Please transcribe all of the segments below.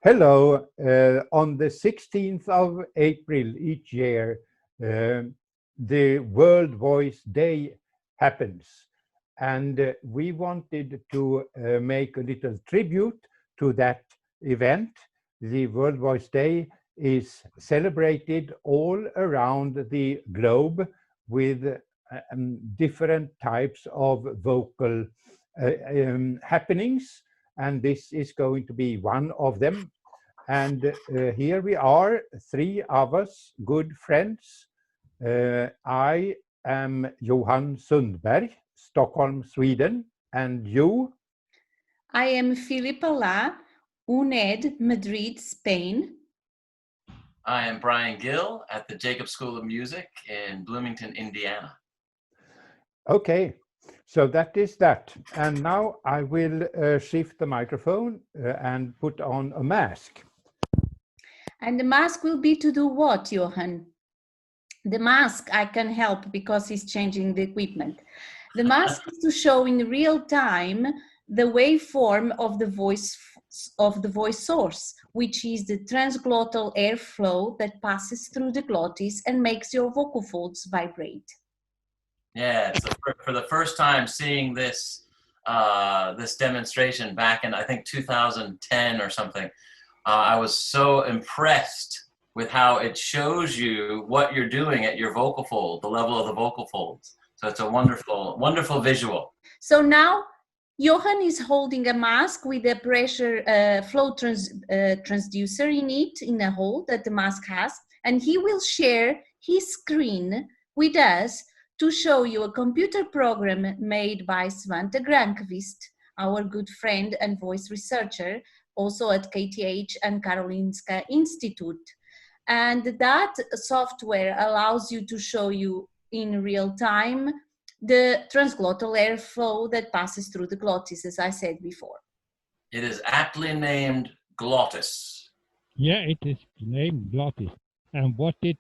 Hello. On the 16th of April each year, the World Voice Day happens. And we wanted to make a little tribute to that event. The World Voice Day is celebrated all around the globe with different types of vocal happenings, and this is going to be one of them. And here we are, three of us, good friends. I am Johan Sundberg, Stockholm, Sweden. And you? I am Filipa Lã, UNED, Madrid, Spain. I am Brian Gill at the Jacob School of Music in Bloomington, Indiana. Okay, so that is that. And now I will shift the microphone and put on a mask. And the mask will be to do what, Johan? The mask I can help because he's changing the equipment. The mask is to show in real time the waveform of the voice source, which is the transglottal airflow that passes through the glottis and makes your vocal folds vibrate. Yeah, so for the first time seeing this this demonstration back in, I think, 2010 or something, I was so impressed with how it shows you what you're doing at your vocal fold, the level of the vocal folds. So it's a wonderful, wonderful visual. So now Johan is holding a mask with a pressure flow transducer in it, in a hole that the mask has, and he will share his screen with us to show you a computer program made by Svante Granqvist, our good friend and voice researcher, also at KTH and Karolinska Institute. And that software allows you to show you in real time the transglottal airflow that passes through the glottis, as I said before. It is aptly named glottis. Yeah, it is named glottis. And what it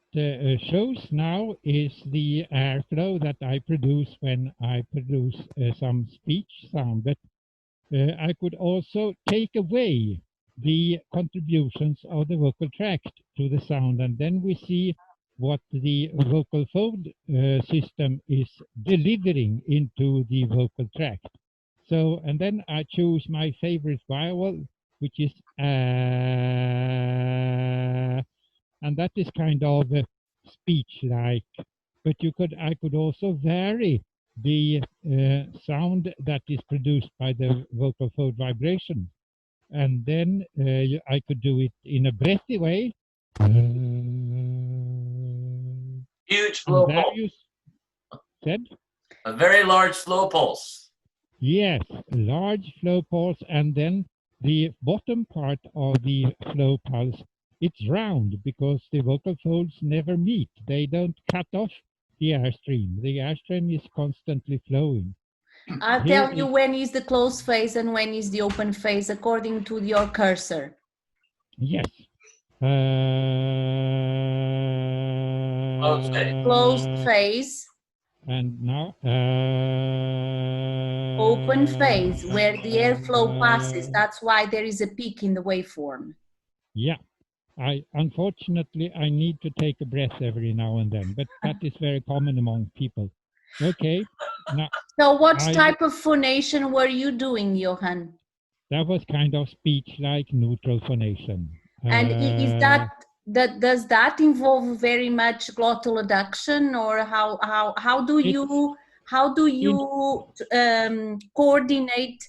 shows now is the airflow that I produce when I produce some speech sound. But I could also take away the contributions of the vocal tract to the sound, and then we see what the vocal fold system is delivering into the vocal tract. So, and then I choose my favorite vowel, which is and that is kind of speech-like. But I could also vary the sound that is produced by the vocal fold vibration. And then I could do it in a breathy way. Huge flow pulse. Said? A very large flow pulse. Yes, a large flow pulse, and then the bottom part of the flow pulse, it's round because the vocal folds never meet. They don't cut off the airstream. The airstream is constantly flowing. I'll tell you when is the closed phase and when is the open phase according to your cursor. Yes. Closed phase. Closed phase. And now open phase, where the airflow passes. That's why there is a peak in the waveform. Yeah. Unfortunately, I need to take a breath every now and then, but that is very common among people. Okay. Now, so what type of phonation were you doing, Johan? That was kind of speech-like neutral phonation. And is does that involve very much glottal adduction, or how do you coordinate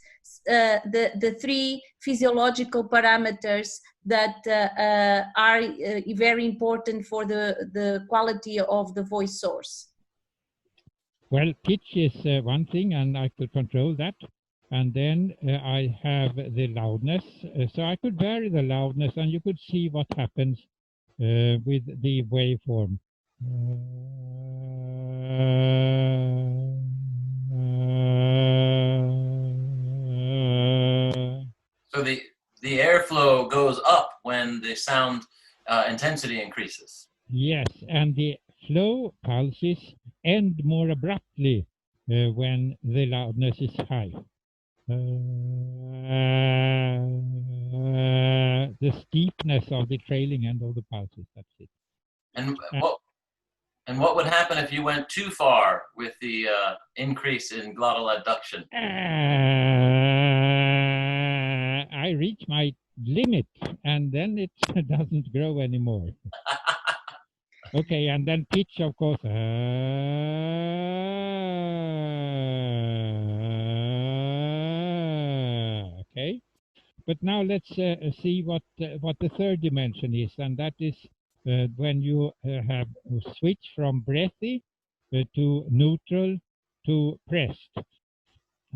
the three physiological parameters that are very important for the quality of the voice source? Well, pitch is one thing, and I could control that. And then I have the loudness, so I could vary the loudness, and you could see what happens with the waveform. So the airflow goes up when the sound intensity increases. Yes, and the flow pulses end more abruptly when the loudness is high. the steepness of the trailing end of the pulses. That's it. And what would happen if you went too far with the increase in glottal adduction? I reach my limit, and then it doesn't grow anymore. Okay, and then pitch, of course. Okay, but now let's see what the third dimension is, and that is when you have switched from breathy to neutral to pressed.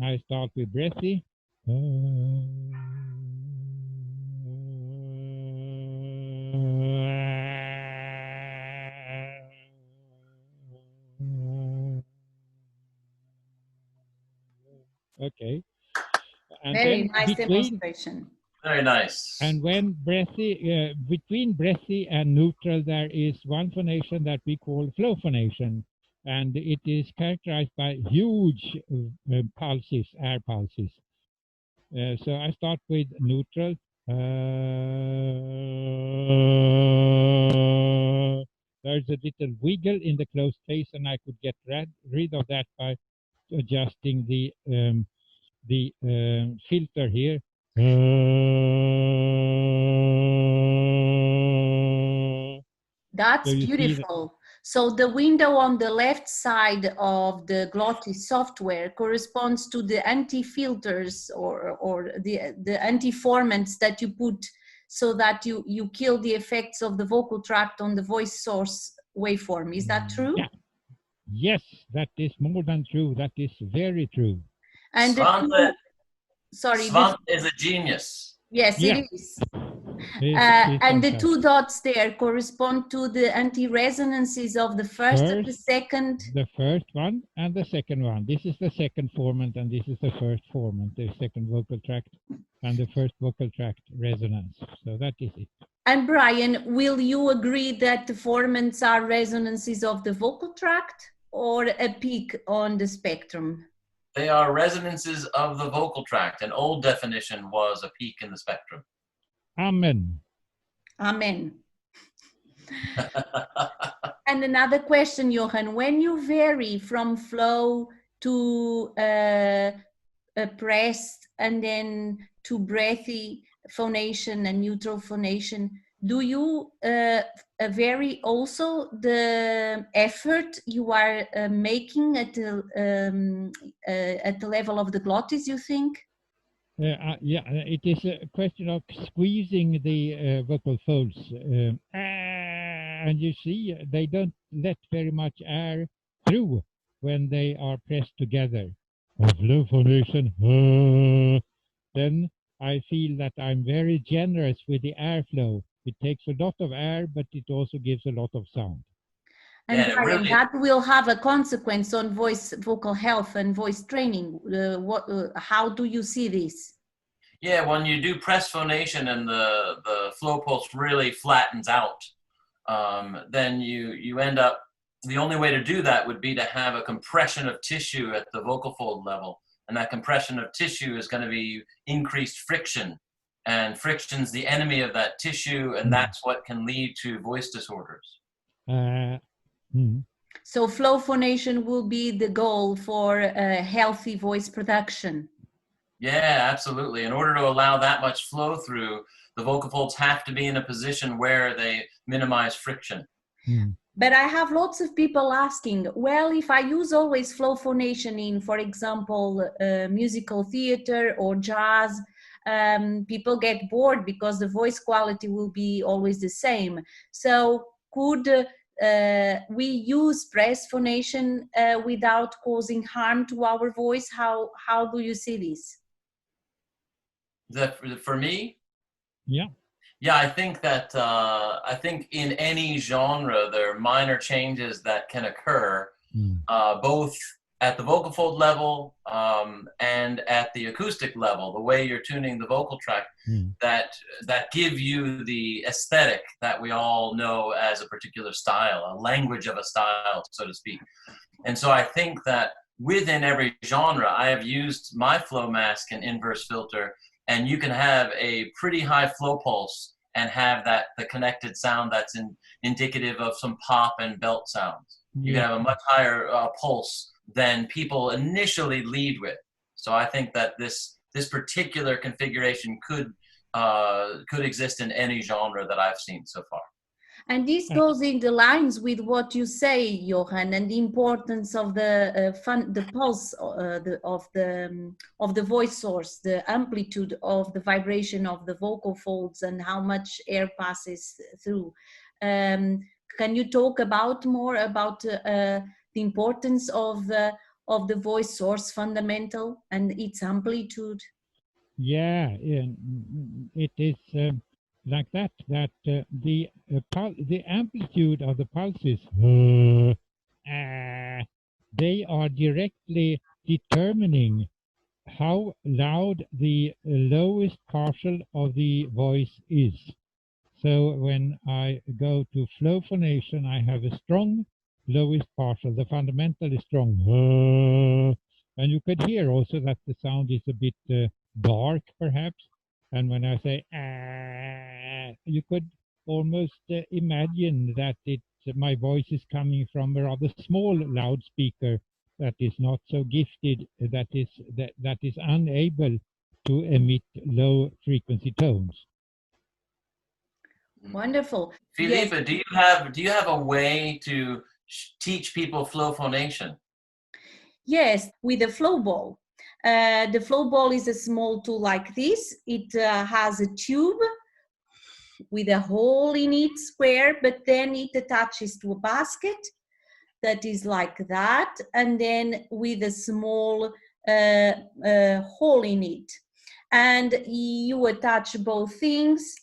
I start with breathy. Okay. And Very then nice demonstration. Very nice. And when breathy, between breathy and neutral, there is one phonation that we call flow phonation, and it is characterized by huge pulses, air pulses. So I start with neutral. There's a little wiggle in the closed face, and I could get rid of that by adjusting the filter here. That's beautiful. So the window on the left side of the Glottis software corresponds to the anti-filters or the anti-formants that you put so that you kill the effects of the vocal tract on the voice source waveform. Is that true? Yeah. Yes, that is more than true. That is very true. And Svante Svante is a genius. Yes, yeah. it is. And the two dots there correspond to the anti-resonances of the first and the second. The first one and the second one. This is the second formant and this is the first formant, the second vocal tract and the first vocal tract resonance. So that is it. And Brian, will you agree that the formants are resonances of the vocal tract or a peak on the spectrum? They are resonances of the vocal tract. An old definition was a peak in the spectrum. Amen. Amen. And another question, Johan, when you vary from flow to pressed and then to breathy phonation and neutral phonation, do you vary also the effort you are making at the level of the glottis, you think? Yeah, it is a question of squeezing the vocal folds. And you see, they don't let very much air through when they are pressed together. Of low phonation, then I feel that I'm very generous with the airflow. It takes a lot of air, but it also gives a lot of sound. And yeah, really, that will have a consequence on vocal health and voice training. How do you see this? Yeah, when you do press phonation and the flow pulse really flattens out, then you end up, the only way to do that would be to have a compression of tissue at the vocal fold level. And that compression of tissue is going to be increased friction. And friction's the enemy of that tissue, and that's what can lead to voice disorders. So flow phonation will be the goal for a healthy voice production. Yeah, absolutely. In order to allow that much flow through, the vocal folds have to be in a position where they minimize friction. But I have lots of people asking, well, if I use always flow phonation in, for example, musical theater or jazz, people get bored because the voice quality will be always the same. So could we use press phonation without causing harm to our voice? How do you see this? For me? Yeah. Yeah, I think that I think in any genre there are minor changes that can occur, both at the vocal fold level and at the acoustic level. The way you're tuning the vocal tract that give you the aesthetic that we all know as a particular style, a language of a style, so to speak. And so I think that within every genre. I have used my flow mask and inverse filter, and you can have a pretty high flow pulse and have the connected sound that's indicative of some pop and belt sounds. You can have a much higher pulse than people initially lead with. So I think that this particular configuration could exist in any genre that I've seen so far. And this goes in the lines with what you say, Johan, and the importance of the pulse of the voice source, the amplitude of the vibration of the vocal folds, and how much air passes through. Can you talk more about the importance of the voice source fundamental and its amplitude? Yeah, it is like that. The amplitude of the pulses, they are directly determining how loud the lowest partial of the voice is. So when I go to flow phonation, I have a strong lowest partial. The fundamental is strong. And you could hear also that the sound is a bit dark, perhaps. And when I say you could almost imagine that my voice is coming from a rather small loudspeaker that is not so gifted, that is unable to emit low frequency tones. Wonderful. Filipa, Yes. do you have a way to teach people flow phonation? Yes, with the flow ball. The flow ball is a small tool like this. It has a tube with a hole in it, square, but then it attaches to a basket that is like that, and then with a small hole in it. And you attach both things,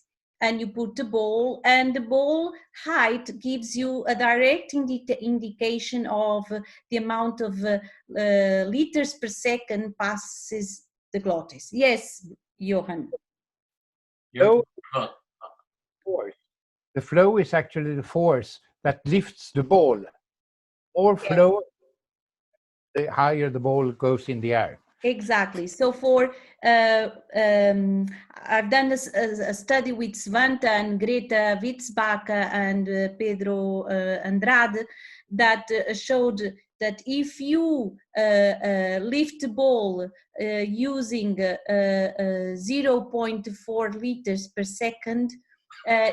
and you put the ball, and the ball height gives you a direct indication of the amount of liters per second passes the glottis. Yes, Johan. Force. The flow is actually the force that lifts the ball. More flow, the higher the ball goes in the air. Exactly. So I've done a study with Svante and Greta Witzbach and Pedro Andrade that showed that if you lift the ball using 0.4 liters per second,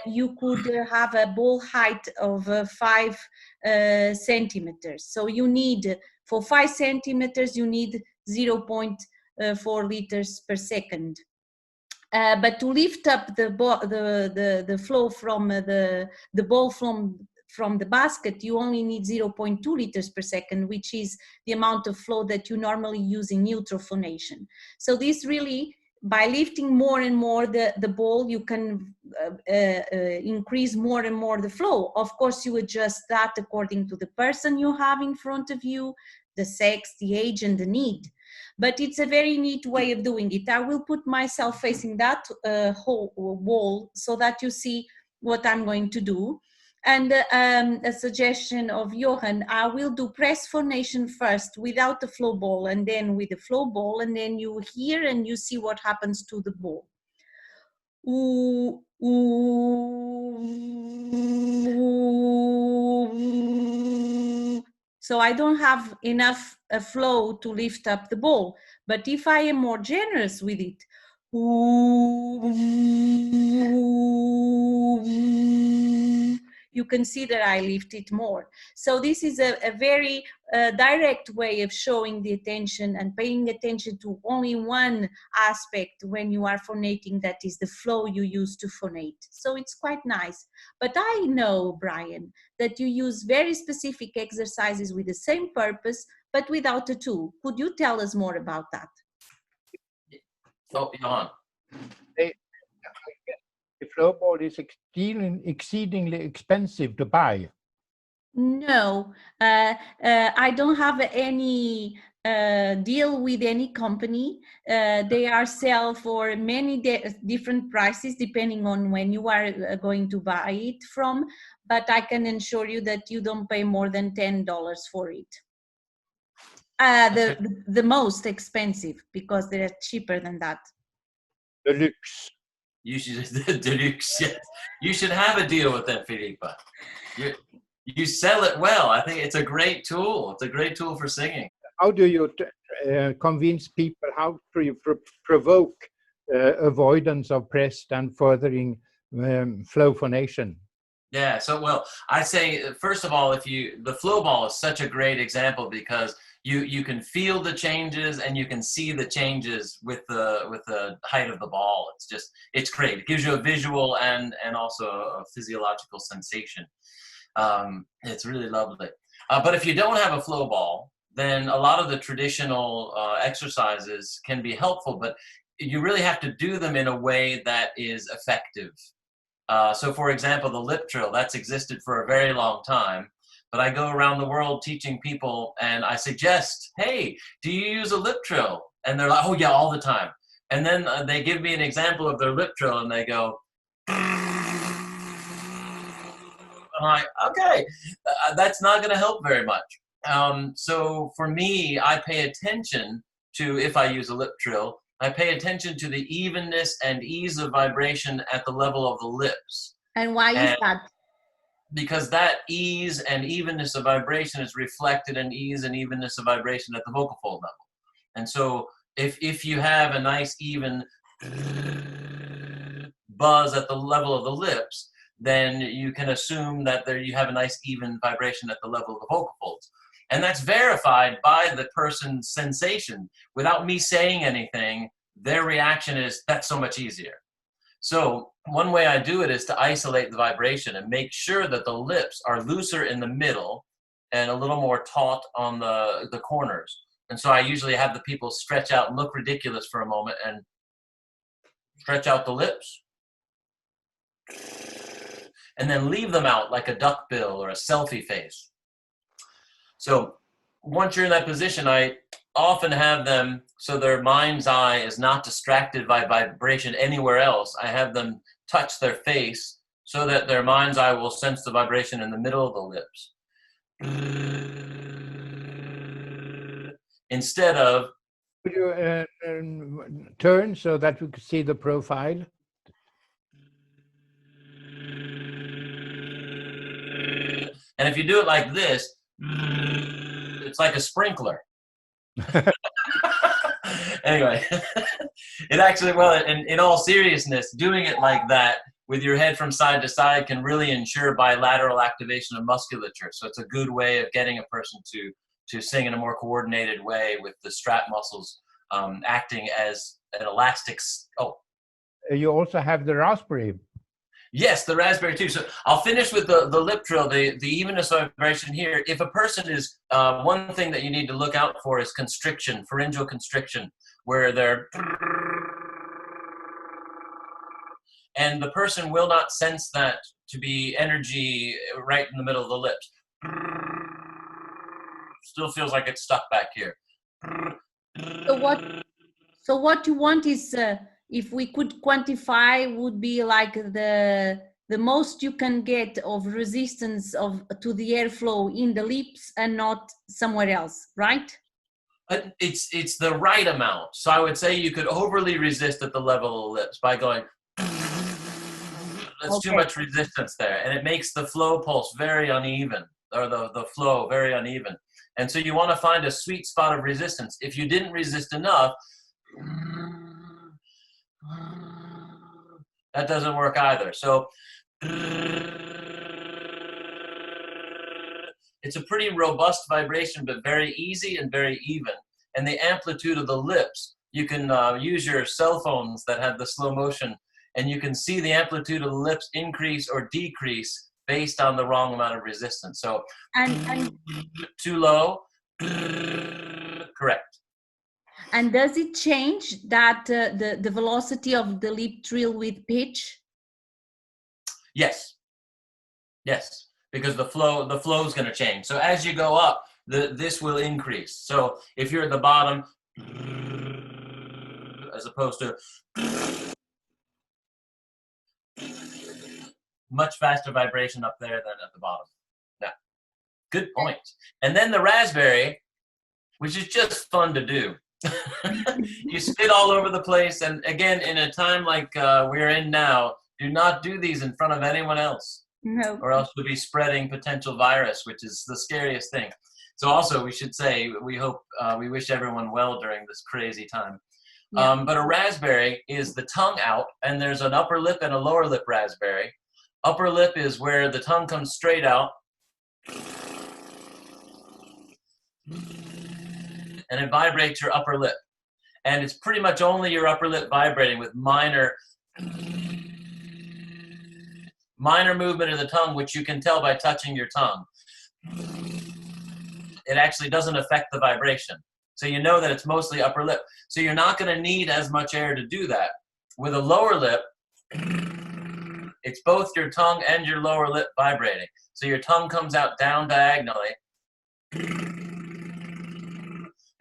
you could have a ball height of 5 centimeters. So you need, for 5 centimeters, you need 0.4 liters per second. But to lift up the flow from the ball from the basket, you only need 0.2 liters per second, which is the amount of flow that you normally use in neutral phonation. So this really, by lifting more and more the ball, you can increase more and more the flow. Of course, you adjust that according to the person you have in front of you, the sex, the age, and the need. But it's a very neat way of doing it. I will put myself facing that whole wall so that you see what I'm going to do. And a suggestion of Johan, I will do press phonation first without the flow ball, and then with the flow ball, and then you hear and you see what happens to the ball. Ooh, ooh. So I don't have enough flow to lift up the ball. But if I am more generous with it, you can see that I lift it more. So this is a very direct way of showing the attention and paying attention to only one aspect when you are phonating, that is the flow you use to phonate. So it's quite nice. But I know, Brian, that you use very specific exercises with the same purpose, but without a tool. Could you tell us more about that? Oh, Johan. The flow ball is exceedingly expensive to buy. No, I don't have any deal with any company. They are sell for many different prices depending on when you are going to buy it from, but I can assure you that you don't pay more than $10 for it. The most expensive, because they're cheaper than that. Deluxe. You should deluxe. Yes. You should have a deal with them, Filipa. You sell it well. I think it's a great tool. It's a great tool for singing. How do you convince people how to provoke avoidance of pressed and furthering flow phonation? Yeah, so well, I say first of all, the flow ball is such a great example because you can feel the changes and you can see the changes with the height of the ball. It's great. It gives you a visual and also a physiological sensation. It's really lovely. But if you don't have a flow ball, then a lot of the traditional exercises can be helpful, but you really have to do them in a way that is effective. So for example, the lip trill, that's existed for a very long time, but I go around the world teaching people and I suggest, hey, do you use a lip trill? And they're like, oh yeah, all the time. And then they give me an example of their lip trill and they go, I'm like, okay, that's not going to help very much. So for me, I pay attention to, if I use a lip trill, I pay attention to the evenness and ease of vibration at the level of the lips. And why is that? Because that ease and evenness of vibration is reflected in ease and evenness of vibration at the vocal fold level. And so if you have a nice even buzz at the level of the lips, then you can assume that you have a nice even vibration at the level of the vocal folds. And that's verified by the person's sensation. Without me saying anything, their reaction is, that's so much easier. So one way I do it is to isolate the vibration and make sure that the lips are looser in the middle and a little more taut on the corners. And so I usually have the people stretch out and look ridiculous for a moment and stretch out the lips. And then leave them out like a duckbill or a selfie face. So once you're in that position, I often have them so their mind's eye is not distracted by vibration anywhere else. I have them touch their face so that their mind's eye will sense the vibration in the middle of the lips. Instead of... Could you turn so that we could see the profile? And if you do it like this, it's like a sprinkler. Anyway, it actually, well, in all seriousness, doing it like that with your head from side to side can really ensure bilateral activation of musculature. So it's a good way of getting a person to sing in a more coordinated way with the strap muscles acting as an elastic. Oh. You also have the raspberry. Yes, the raspberry too. So I'll finish with the lip trill, the evenness of vibration here. If a person is, one thing that you need to look out for is constriction, pharyngeal constriction, where they're, and the person will not sense that to be energy right in the middle of the lips. Still feels like it's stuck back here. So what you want is, if we could quantify, would be like the most you can get of resistance to the airflow in the lips and not somewhere else, right? It's the right amount. So I would say you could overly resist at the level of the lips by going. That's too much resistance there, and it makes the flow pulse very uneven, or the flow very uneven. And so you want to find a sweet spot of resistance. If you didn't resist enough, that doesn't work either. So it's a pretty robust vibration, but very easy and very even. And the amplitude of the lips, you can use your cell phones that have the slow motion, and you can see the amplitude of the lips increase or decrease based on the wrong amount of resistance. So and too low, correct. And does it change that the velocity of the lip trill with pitch? Yes. Yes, because the flow is going to change. So as you go up, this will increase. So if you're at the bottom, as opposed to much faster vibration up there than at the bottom. Yeah, good point. And then the raspberry, which is just fun to do. You spit all over the place, and again, in a time like we're in now, do not do these in front of anyone else. No. Or else you'll be spreading potential virus, which is the scariest thing. So also, we should say, we wish everyone well during this crazy time. Yeah. But a raspberry is the tongue out, and there's an upper lip and a lower lip raspberry. Upper lip is where the tongue comes straight out, and it vibrates your upper lip. And it's pretty much only your upper lip vibrating with minor movement of the tongue, which you can tell by touching your tongue. It actually doesn't affect the vibration. So you know that it's mostly upper lip. So you're not going to need as much air to do that. With a lower lip, it's both your tongue and your lower lip vibrating. So your tongue comes out down diagonally,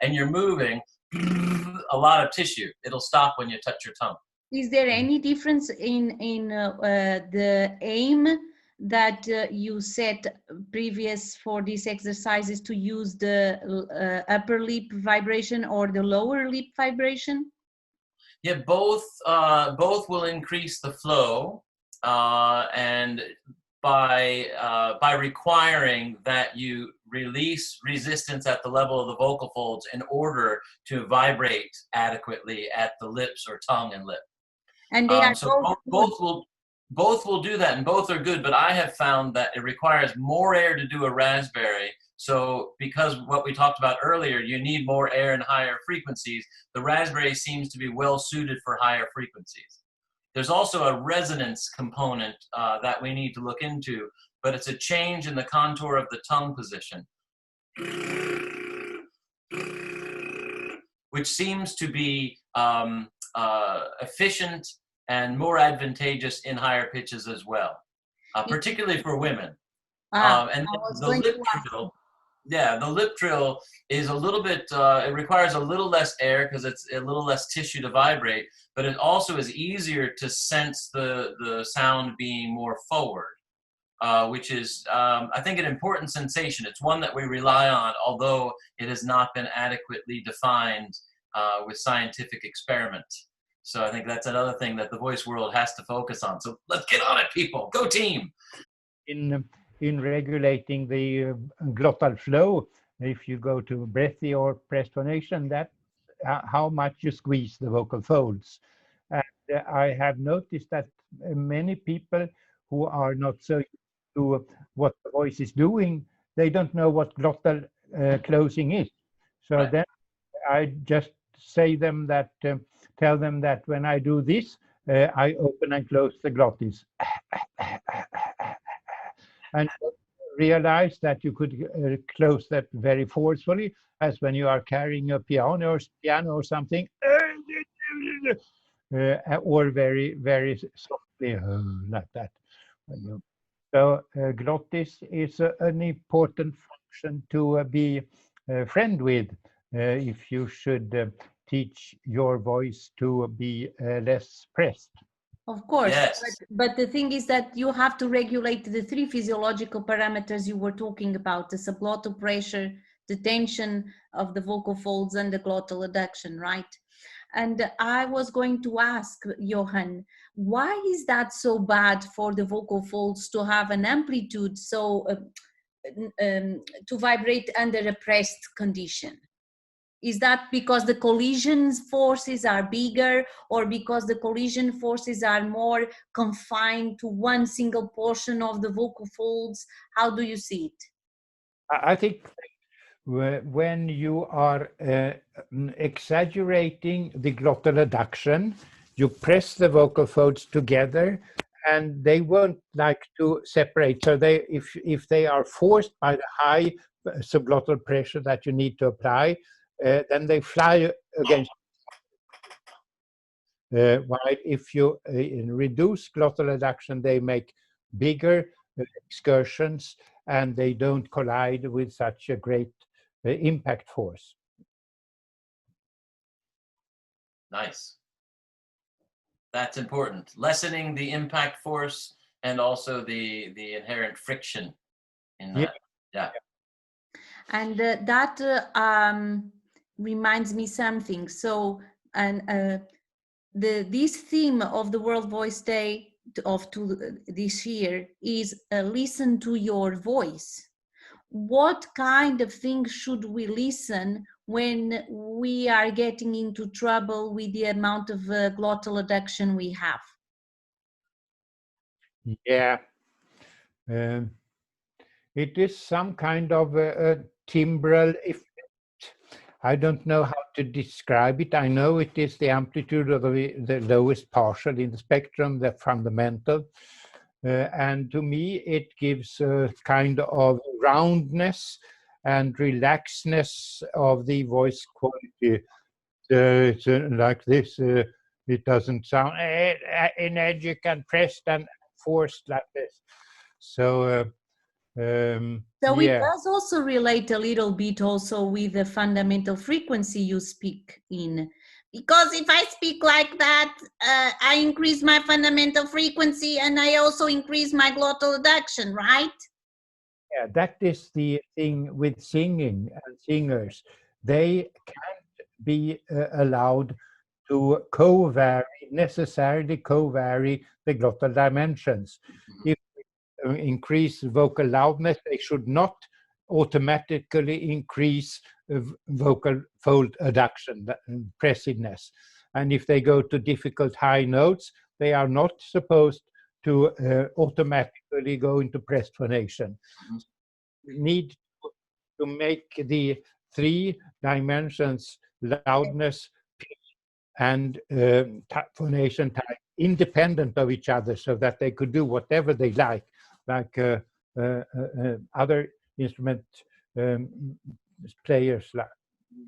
and you're moving a lot of tissue. It'll stop when you touch your tongue. Is there any difference in the aim that you set previous for these exercises to use the upper lip vibration or the lower lip vibration? Yeah, both will increase the flow, and by requiring that you release resistance at the level of the vocal folds in order to vibrate adequately at the lips or tongue and lip. And they are so both will do that, and both are good, but I have found that it requires more air to do a raspberry. So because what we talked about earlier, you need more air and higher frequencies, the raspberry seems to be well suited for higher frequencies. There's also a resonance component that we need to look into, but it's a change in the contour of the tongue position, which seems to be efficient and more advantageous in higher pitches as well, particularly for women. And the lip trill, the lip trill is a little bit, it requires a little less air because it's a little less tissue to vibrate, but it also is easier to sense the sound being more forward, which is, I think, an important sensation. It's one that we rely on, although it has not been adequately defined with scientific experiment. So I think that's another thing that the voice world has to focus on. So let's get on it, people. Go team. In regulating the glottal flow, if you go to breathy or pressed phonation, that's how much you squeeze the vocal folds. And I have noticed that many people who are not so used to what the voice is doing, they don't know what glottal closing is. So then I just say them that, tell them that when I do this, I open and close the glottis. And realize that you could close that very forcefully, as when you are carrying a piano or something, or very, very softly, like that. So glottis is an important function to be friend with if you should teach your voice to be less pressed. Of course, yes. but the thing is that you have to regulate the three physiological parameters you were talking about: the subglottal pressure, the tension of the vocal folds, and the glottal adduction, right? And I was going to ask Johan, why is that so bad for the vocal folds to have an amplitude so to vibrate under a pressed condition? Is that because the collision forces are bigger, or because the collision forces are more confined to one single portion of the vocal folds? How do you see it? I think when you are exaggerating the glottal adduction, you press the vocal folds together and they won't like to separate. So they, if they are forced by the high subglottal pressure that you need to apply, then they fly against. While if you reduce glottal adduction, they make bigger excursions and they don't collide with such a great impact force. Nice. That's important. Lessening the impact force and also the inherent friction in that. Yeah. And that reminds me something. So, and this theme of the World Voice Day this year is listen to your voice. What kind of things should we listen when we are getting into trouble with the amount of glottal adduction we have? Yeah. It is some kind of a timbral effect. I don't know how to describe it. I know it is the amplitude of the lowest partial in the spectrum, the fundamental. And to me, it gives a kind of roundness and relaxedness of the voice quality. It's like this. It doesn't sound energetic and pressed and forced like this. So So yeah. it does also relate a little bit also with the fundamental frequency you speak in. Because if I speak like that, I increase my fundamental frequency and I also increase my glottal adduction, right? Yeah, that is the thing with singing and singers. They can't be allowed to necessarily co-vary the glottal dimensions. If they increase vocal loudness, they should not automatically increase vocal fold adduction, pressiveness. And if they go to difficult high notes, they are not supposed to automatically go into pressed phonation. Need to make the three dimensions, loudness, pitch, and phonation type, independent of each other, so that they could do whatever they like other instrument players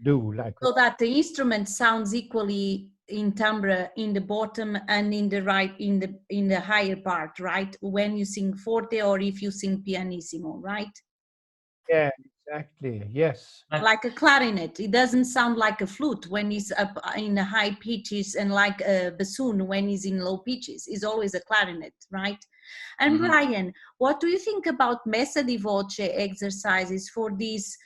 do. So that the instrument sounds equally in timbre in the bottom and in the right, in the higher part, right? When you sing forte or if you sing pianissimo, right? Yeah, exactly. Yes. Like a clarinet, it doesn't sound like a flute when it's up in the high pitches, and like a bassoon when it's in low pitches. It's always a clarinet, right? And Brian, what do you think about messa di voce exercises for these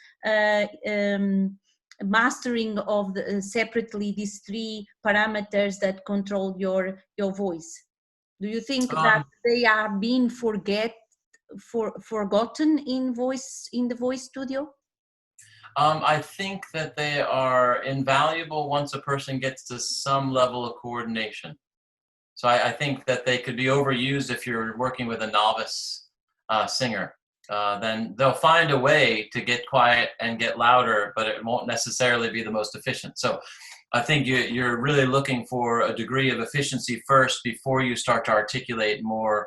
mastering of separately these three parameters that control your voice? Do you think that they are being forgotten in the voice studio? I think that they are invaluable once a person gets to some level of coordination. So I think that they could be overused if you're working with a novice singer. Then they'll find a way to get quiet and get louder, but it won't necessarily be the most efficient. So I think you're really looking for a degree of efficiency first before you start to articulate more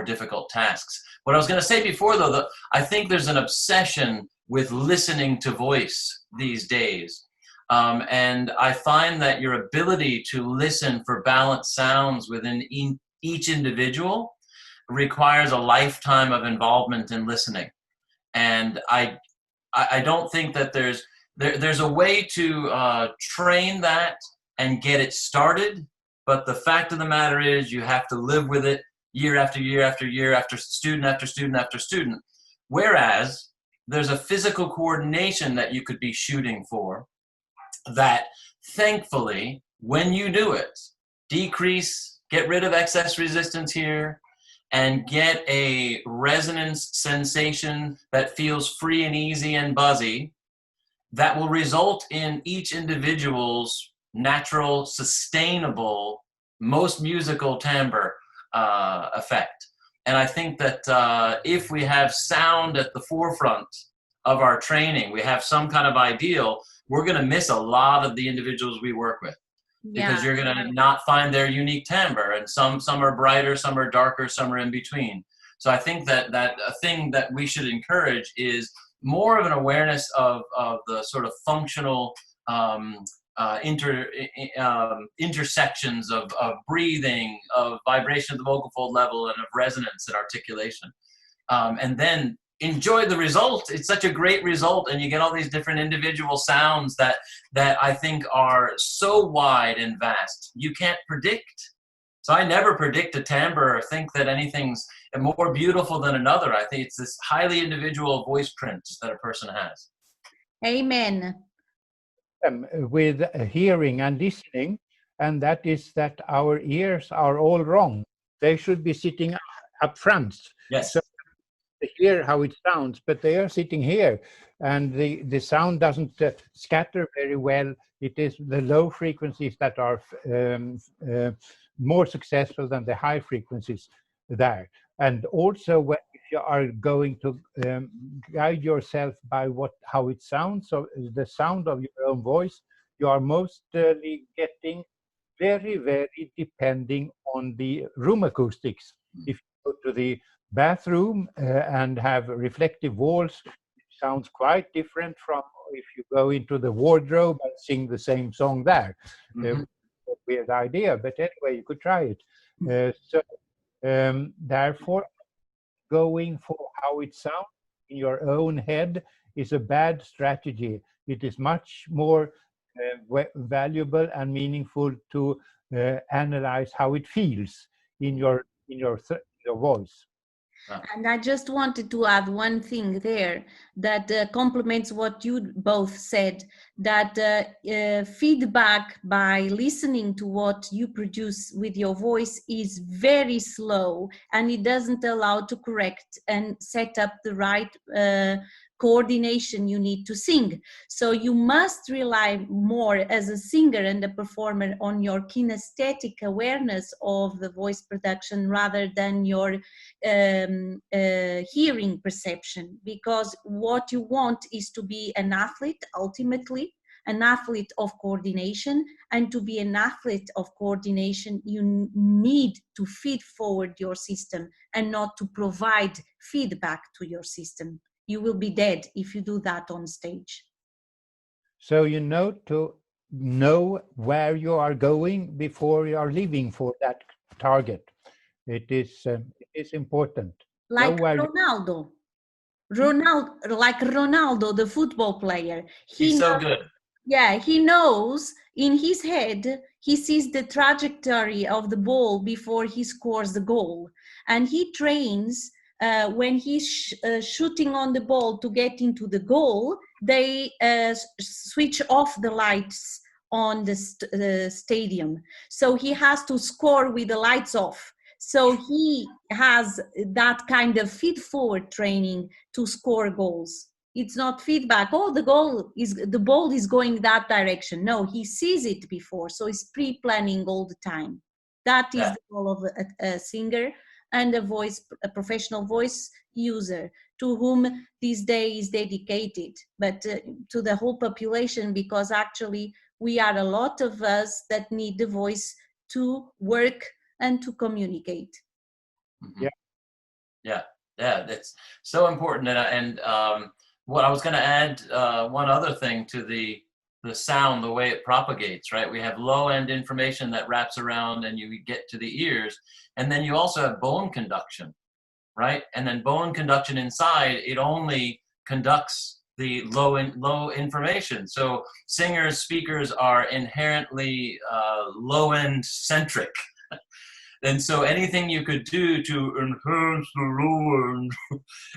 difficult tasks. What I was going to say before, though, I think there's an obsession with listening to voice these days. And I find that your ability to listen for balanced sounds within each individual requires a lifetime of involvement in listening. And I don't think that there's a way to train that and get it started. But the fact of the matter is you have to live with it year after year after year, after student after student after student. Whereas there's a physical coordination that you could be shooting for that, thankfully, when you do it, decrease, get rid of excess resistance here, and get a resonance sensation that feels free and easy and buzzy, that will result in each individual's natural, sustainable, most musical timbre effect. And I think that if we have sound at the forefront of our training, we have some kind of ideal, we're going to miss a lot of the individuals we work with. Because you're going to not find their unique timbre, and some are brighter, some are darker, some are in between. So I think that a thing that we should encourage is more of an awareness of the sort of functional intersections of breathing, of vibration at the vocal fold level, and of resonance and articulation. And then enjoy the result. It's such a great result, and you get all these different individual sounds that I think are so wide and vast you can't predict So I never predict a timbre or think that anything's more beautiful than another. I think it's this highly individual voice print that a person has. Amen. With hearing and listening, and that is that our ears are all wrong. They should be sitting up front. Yes. So to hear how it sounds, but they are sitting here, and the sound doesn't scatter very well. It is the low frequencies that are more successful than the high frequencies there. And also, when if you are going to guide yourself by how it sounds, so the sound of your own voice, you are mostly getting very, very depending on the room acoustics. If you go to the bathroom and have reflective walls, it sounds quite different from if you go into the wardrobe and sing the same song there. Weird idea, but anyway, you could try it. Therefore, going for how it sounds in your own head is a bad strategy. It is much more valuable and meaningful to analyze how it feels in your voice. And I just wanted to add one thing there that complements what you both said, that feedback by listening to what you produce with your voice is very slow, and it doesn't allow to correct and set up the right coordination you need to sing. So you must rely more as a singer and a performer on your kinesthetic awareness of the voice production rather than your hearing perception, because what you want is to be an athlete, ultimately an athlete of coordination, and to be an athlete of coordination you need to feed forward your system and not to provide feedback to your system. You will be dead if you do that on stage. So you know to know where you are going before you are leaving for that target. It is important. Like Ronaldo. Like Ronaldo, the football player. He's so good. Yeah, he knows in his head, he sees the trajectory of the ball before he scores the goal. And he trains when he's shooting on the ball to get into the goal, they switch off the lights on the stadium. So he has to score with the lights off. So he has that kind of feed-forward training to score goals. It's not feedback. Oh, the ball is going that direction. No, he sees it before, so he's pre-planning all the time. That is the role of a singer and a professional voice user, to whom this day is dedicated, but to the whole population, because actually we are a lot of us that need the voice to work and to communicate. Yeah, that's so important. And what I was going to add, one other thing to the sound, the way it propagates, right? We have low end information that wraps around and you get to the ears, and then you also have bone conduction, right? And then bone conduction inside, it only conducts the low information. So singers, speakers are inherently low end centric. And so anything you could do to enhance the low end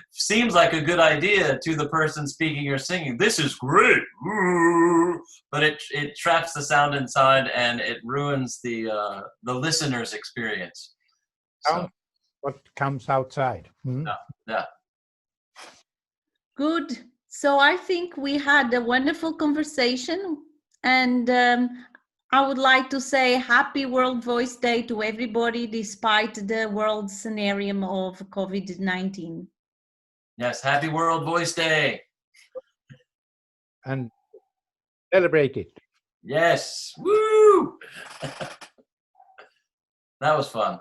seems like a good idea to the person speaking or singing. This is great, but it traps the sound inside and it ruins the listener's experience. So, what comes outside. Yeah. Good. So I think we had a wonderful conversation, and I would like to say Happy World Voice Day to everybody, despite the world scenario of COVID-19. Yes, Happy World Voice Day. And celebrate it. Yes. Woo! That was fun.